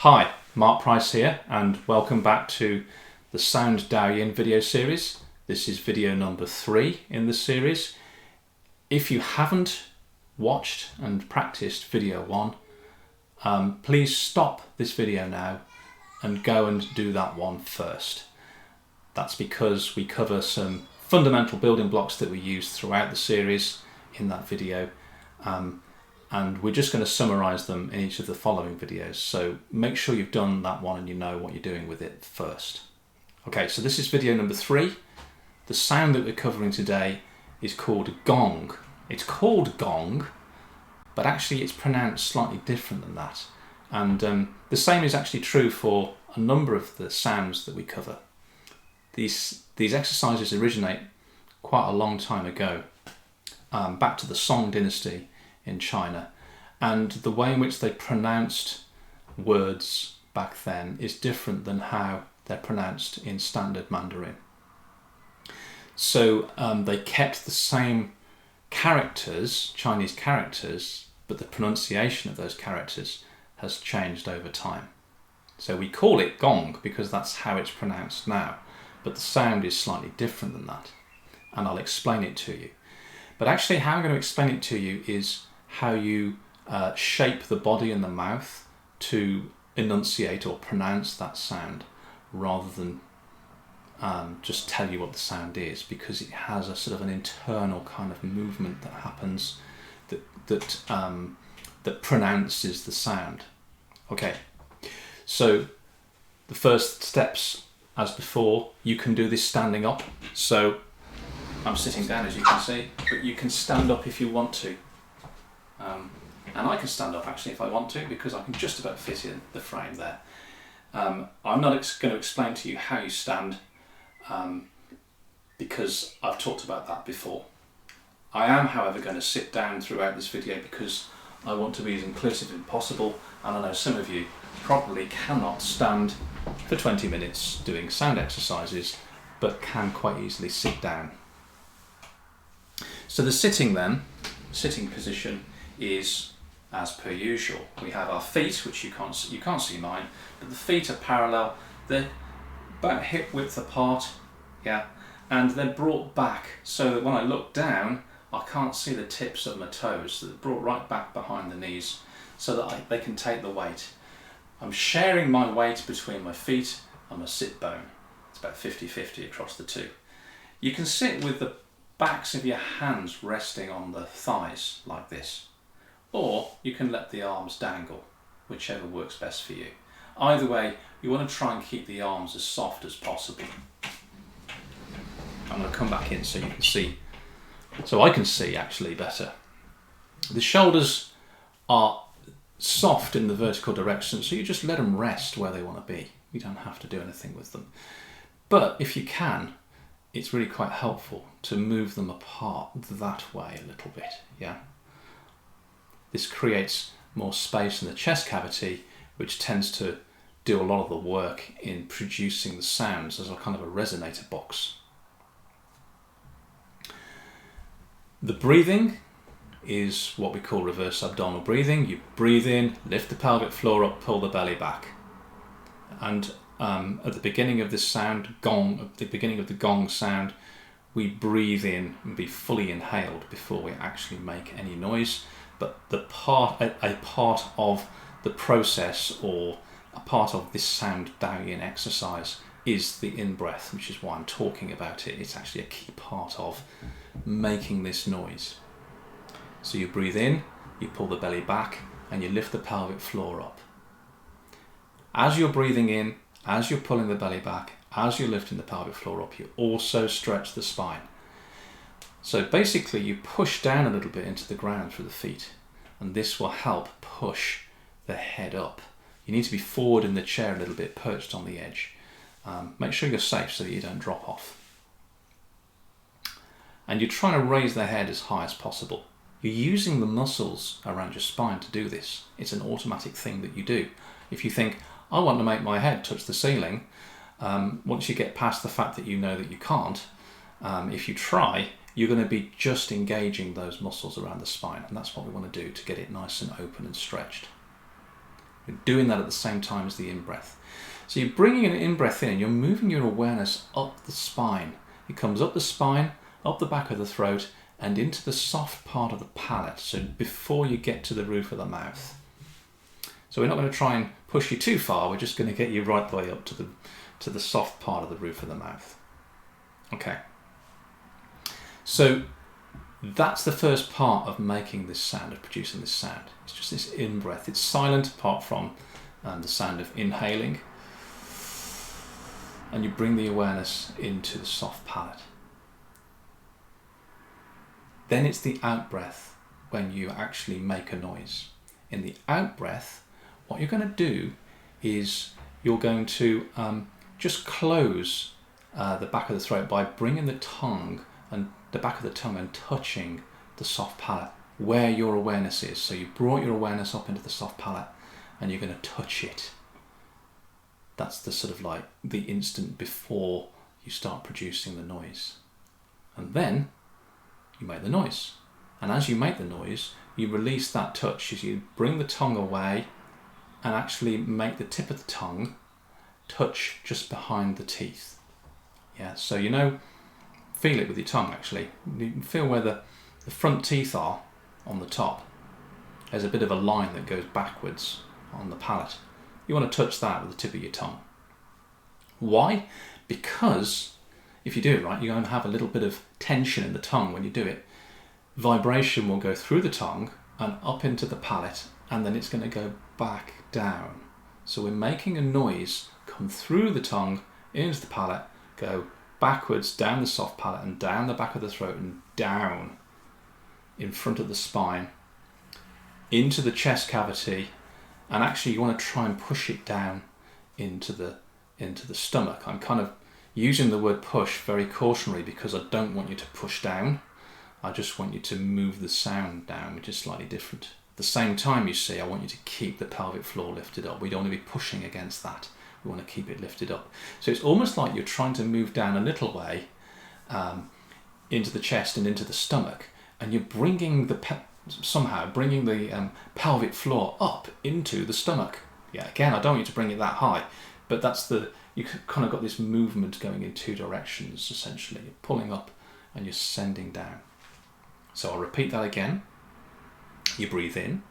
Hi, Marc Price here, and welcome back to the Sound Daoyin video series. This is video number 3 in the series. If you haven't watched and practiced video 1, please stop this video now and go and do that one first. That's because we cover some fundamental building blocks that we use throughout the series in that video. And we're just going to summarize them in each of the following videos. So make sure you've done that one and you know what you're doing with it first. Okay, so this is video number 3. The sound that we're covering today is called gong. It's called gong, but actually it's pronounced slightly different than that. And the same is actually true for a number of the sounds that we cover. These exercises originate quite a long time ago, back to the Song dynasty in China, and the way in which they pronounced words back then is different than how they're pronounced in standard Mandarin. So they kept the same characters, Chinese characters, but the pronunciation of those characters has changed over time. So we call it gong because that's how it's pronounced now, but the sound is slightly different than that, and I'll explain it to you. But actually how I'm going to explain it to you is how you shape the body and the mouth to enunciate or pronounce that sound, rather than just tell you what the sound is, because it has a sort of an internal kind of movement that happens that pronounces the sound. Okay, so the first steps, as before, you can do this standing up. So I'm sitting down, as you can see, but you can stand up if you want to. And I can stand up actually if I want to, because I can just about fit in the frame there. I'm not going to explain to you how you stand, because I've talked about that before. I am, however, going to sit down throughout this video because I want to be as inclusive as possible, and I know some of you probably cannot stand for 20 minutes doing sound exercises, but can quite easily sit down. So the sitting position is as per usual. We have our feet, which you can't see mine, but the feet are parallel. They're about hip width apart, yeah, and they're brought back so that when I look down, I can't see the tips of my toes. So they're brought right back behind the knees so that they can take the weight. I'm sharing my weight between my feet and my sit bone. It's about 50-50 across the two. You can sit with the backs of your hands resting on the thighs like this, or you can let the arms dangle, whichever works best for you. Either way, you want to try and keep the arms as soft as possible. I'm going to come back in so you can see, so I can see actually better. The shoulders are soft in the vertical direction, so you just let them rest where they want to be. You don't have to do anything with them. But if you can, it's really quite helpful to move them apart that way a little bit, yeah? This creates more space in the chest cavity, which tends to do a lot of the work in producing the sounds as a kind of a resonator box. The breathing is what we call reverse abdominal breathing. You breathe in, lift the pelvic floor up, pull the belly back. And at the beginning of this sound, gong, at the beginning of the gong sound, we breathe in and be fully inhaled before we actually make any noise. But a part of the process, or a part of this Sound Daoyin exercise, is the in-breath, which is why I'm talking about it. It's actually a key part of making this noise. So you breathe in, you pull the belly back, and you lift the pelvic floor up. As you're breathing in, as you're pulling the belly back, as you're lifting the pelvic floor up, you also stretch the spine. So basically you push down a little bit into the ground through the feet, and this will help push the head up. You need to be forward in the chair a little bit, perched on the edge. Make sure you're safe so that you don't drop off. And you're trying to raise the head as high as possible. You're using the muscles around your spine to do this. It's an automatic thing that you do. If you think, I want to make my head touch the ceiling, once you get past the fact that you know that you can't, if you try, you're going to be just engaging those muscles around the spine, and that's what we want to do to get it nice and open and stretched. You're doing that at the same time as the in-breath. So you're bringing an in-breath in and you're moving your awareness up the spine. It comes up the spine, up the back of the throat, and into the soft part of the palate, so before you get to the roof of the mouth. So we're not going to try and push you too far, we're just going to get you right the way up to the soft part of the roof of the mouth. Okay. So that's the first part of making this sound, of producing this sound. It's just this in-breath. It's silent apart from the sound of inhaling. And you bring the awareness into the soft palate. Then it's the out-breath when you actually make a noise. In the out-breath, what you're going to do is you're going to just close the back of the throat by bringing the tongue and the back of the tongue and touching the soft palate where your awareness is. So you brought your awareness up into the soft palate and you're going to touch it. That's the sort of like the instant before you start producing the noise. And then you make the noise. And as you make the noise, you release that touch as you bring the tongue away and actually make the tip of the tongue touch just behind the teeth. Yeah, so feel it with your tongue actually. You can feel where the front teeth are on the top. There's a bit of a line that goes backwards on the palate. You want to touch that with the tip of your tongue. Why? Because if you do it right, you're going to have a little bit of tension in the tongue when you do it. Vibration will go through the tongue and up into the palate, and then it's going to go back down. So we're making a noise come through the tongue, into the palate, go backwards down the soft palate and down the back of the throat and down in front of the spine, into the chest cavity, and actually you want to try and push it down into the stomach. I'm kind of using the word push very cautionary because I don't want you to push down. I just want you to move the sound down, which is slightly different. At the same time, you see, I want you to keep the pelvic floor lifted up. We don't want to be pushing against that. We want to keep it lifted up. So it's almost like you're trying to move down a little way into the chest and into the stomach, and you're bringing somehow bringing the pelvic floor up into the stomach. Yeah, again, I don't want you to bring it that high, but you kind of got this movement going in two directions, essentially. You're pulling up and you're sending down. So I'll repeat that again. You breathe in,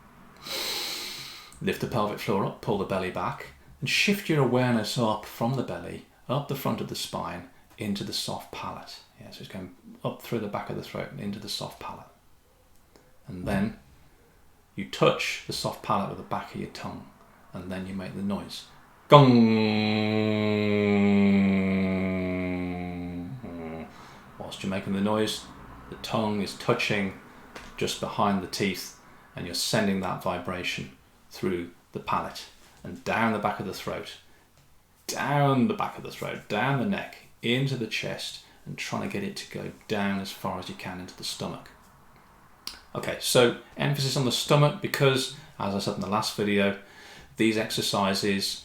lift the pelvic floor up, pull the belly back, and shift your awareness up from the belly, up the front of the spine, into the soft palate. Yeah, so it's going up through the back of the throat and into the soft palate. And then you touch the soft palate with the back of your tongue, and then you make the noise. Gong! Whilst you're making the noise, the tongue is touching just behind the teeth, and you're sending that vibration through the palate and down the back of the throat, down the back of the throat, down the neck, into the chest, and trying to get it to go down as far as you can into the stomach. Okay, so emphasis on the stomach because, as I said in the last video, these exercises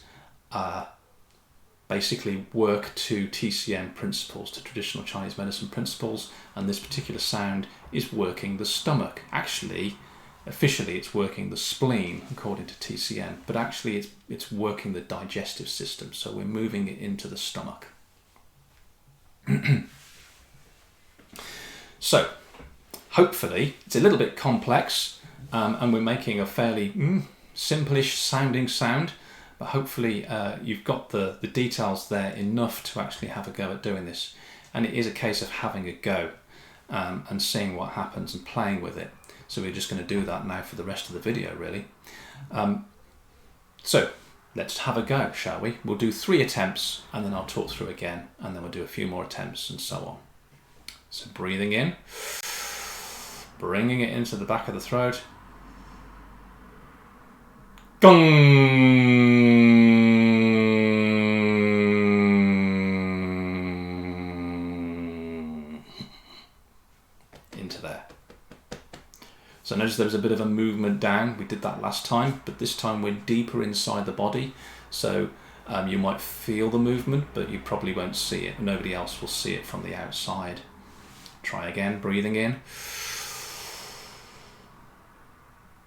basically work to TCM principles, to traditional Chinese medicine principles, and this particular sound is working the stomach. Actually, officially it's working the spleen according to TCM, but actually it's working the digestive system, so we're moving it into the stomach. So, hopefully, it's a little bit complex, and we're making a fairly simple-ish sounding sound, but hopefully you've got the details there enough to actually have a go at doing this. And it is a case of having a go and seeing what happens and playing with it. So we're just going to do that now for the rest of the video, really. So let's have a go, shall we? We'll do 3 attempts, and then I'll talk through again, and then we'll do a few more attempts and so on. So breathing in, bringing it into the back of the throat. Gong! Into there. So notice there was a bit of a movement down. We did that last time, but this time we're deeper inside the body. So you might feel the movement, but you probably won't see it. Nobody else will see it from the outside. Try again, breathing in.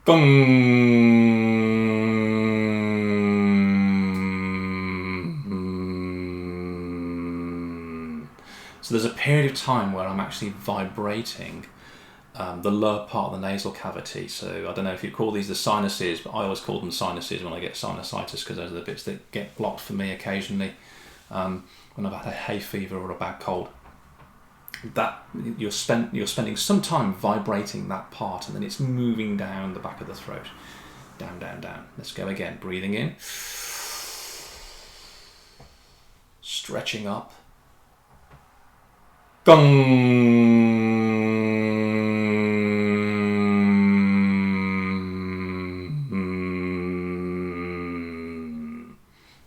Gong! So there's a period of time where I'm actually vibrating the lower part of the nasal cavity. So I don't know if you call these the sinuses, but I always call them sinuses when I get sinusitis, because those are the bits that get blocked for me occasionally when I've had a hay fever or a bad cold. That you're spending some time vibrating that part, and then it's moving down the back of the throat, down, down, down. Let's go again. Breathing in, stretching up, gong.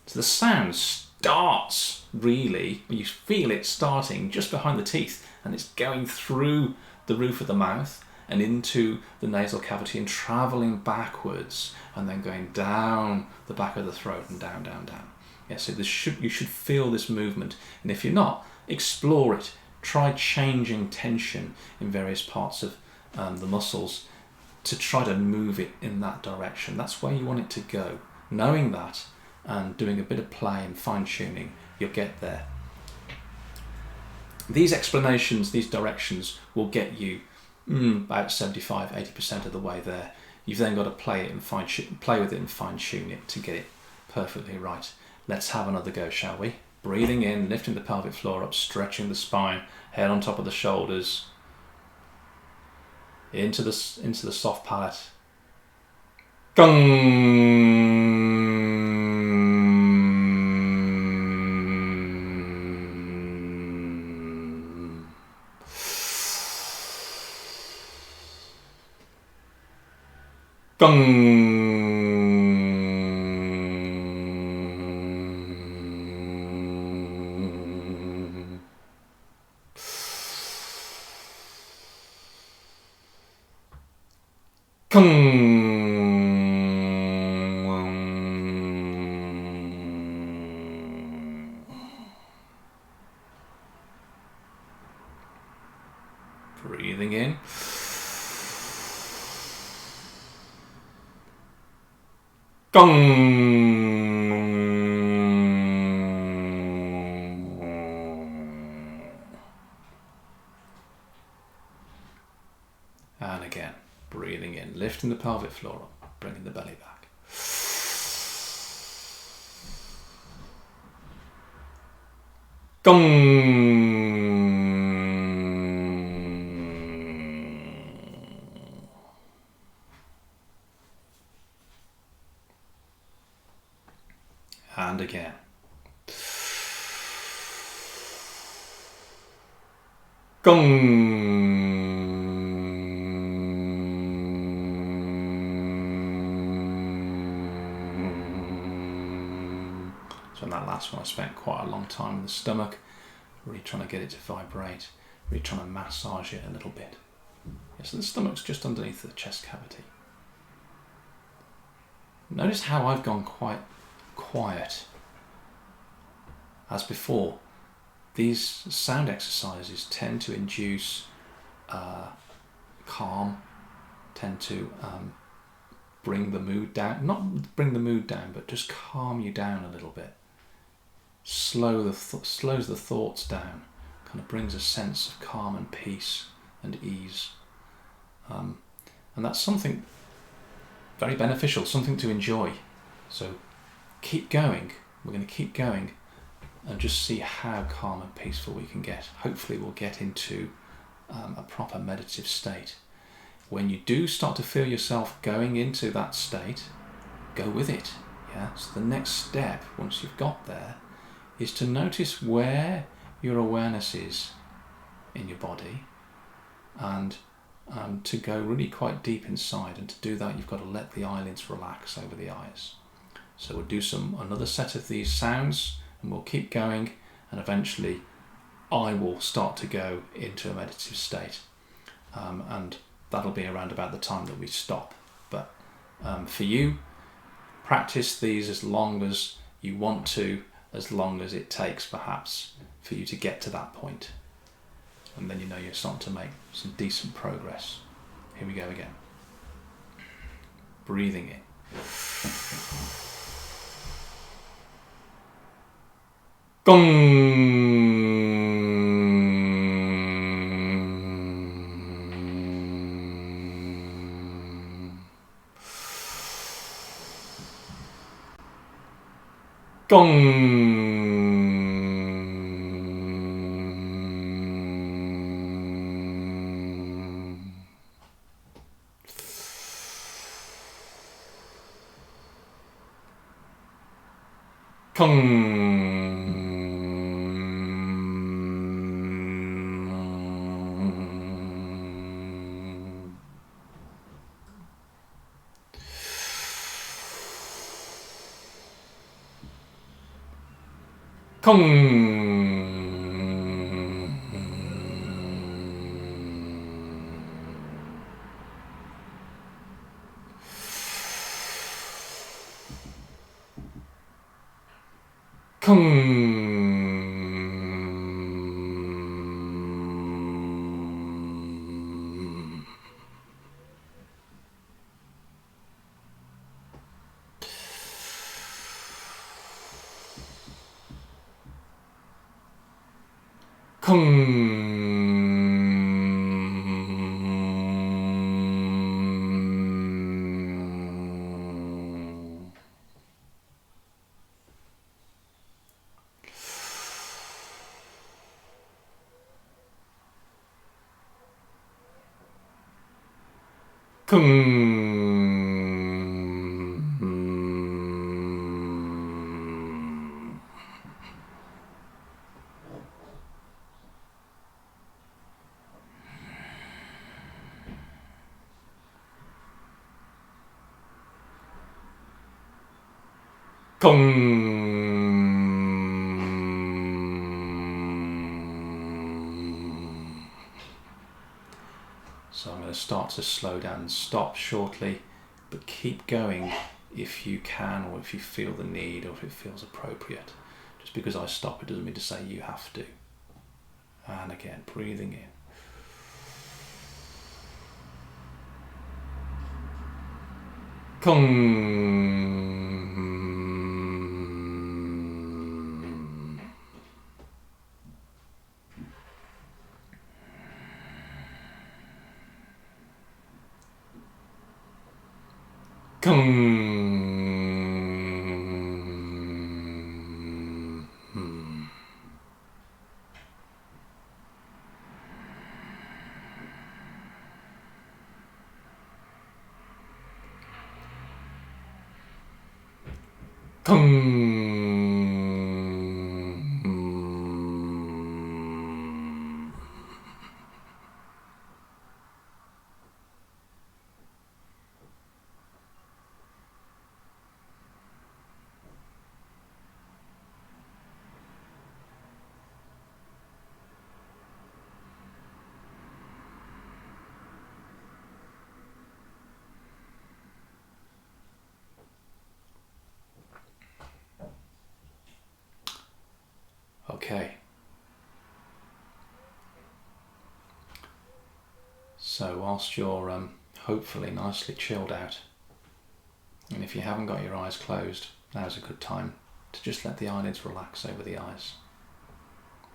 So the sound starts really, you feel it starting just behind the teeth, and it's going through the roof of the mouth and into the nasal cavity and travelling backwards and then going down the back of the throat and down, down, down. Yeah, so you should feel this movement, and if you're not, explore it. Try changing tension in various parts of the muscles to try to move it in that direction. That's where you want it to go. Knowing that and doing a bit of play and fine-tuning, you'll get there. These explanations, these directions will get you about 75-80% of the way there. You've then got to play with it and fine-tune it to get it perfectly right. Let's have another go, shall we? Breathing in, lifting the pelvic floor up, stretching the spine, head on top of the shoulders, into the soft palate. Gong. Gong. Breathing in. And again, breathing in, lifting the pelvic floor up, bringing the belly back. And again. So in that last one I spent quite a long time in the stomach, really trying to get it to vibrate, really trying to massage it a little bit. Yeah, so the stomach's just underneath the chest cavity. Notice how I've gone quite quiet. As before, these sound exercises tend to induce calm, tend to bring the mood down, not bring the mood down, but just calm you down a little bit. Slows the thoughts down, kind of brings a sense of calm and peace and ease. And that's something very beneficial, something to enjoy. So keep going. We're going to keep going and just see how calm and peaceful we can get. Hopefully we'll get into a proper meditative state. When you do start to feel yourself going into that state, go with it. Yeah. So the next step, once you've got there, is to notice where your awareness is in your body, and to go really quite deep inside. And to do that, you've got to let the eyelids relax over the eyes. So we'll do another set of these sounds, and we'll keep going, and eventually I will start to go into a meditative state, and that'll be around about the time that we stop. But for you, practice these as long as you want to, as long as it takes perhaps for you to get to that point, and then you know you're starting to make some decent progress. Here we go again. Breathing in. Gong. Gong. Kong. Kong. Kong. So I'm going to start to slow down and stop shortly, but keep going if you can, or if you feel the need, or if it feels appropriate. Just because I stop, it doesn't mean to say you have to. And again, breathing in. Kong. Kong. Okay. So whilst you're hopefully nicely chilled out, and if you haven't got your eyes closed, now's a good time to just let the eyelids relax over the eyes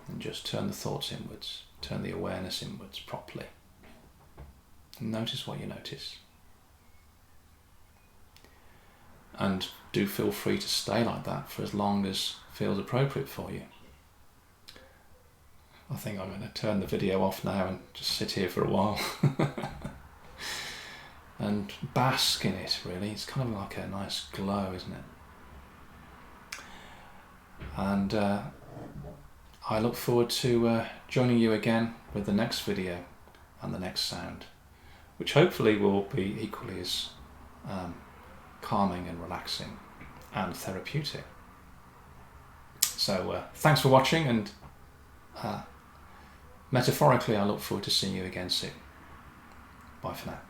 and just turn the thoughts inwards, turn the awareness inwards properly. And notice what you notice. And do feel free to stay like that for as long as feels appropriate for you. I think I'm going to turn the video off now and just sit here for a while and bask in it, really. It's kind of like a nice glow, isn't it? And I look forward to joining you again with the next video and the next sound, which hopefully will be equally as calming and relaxing and therapeutic. So thanks for watching, and metaphorically I look forward to seeing you again soon. Bye for now.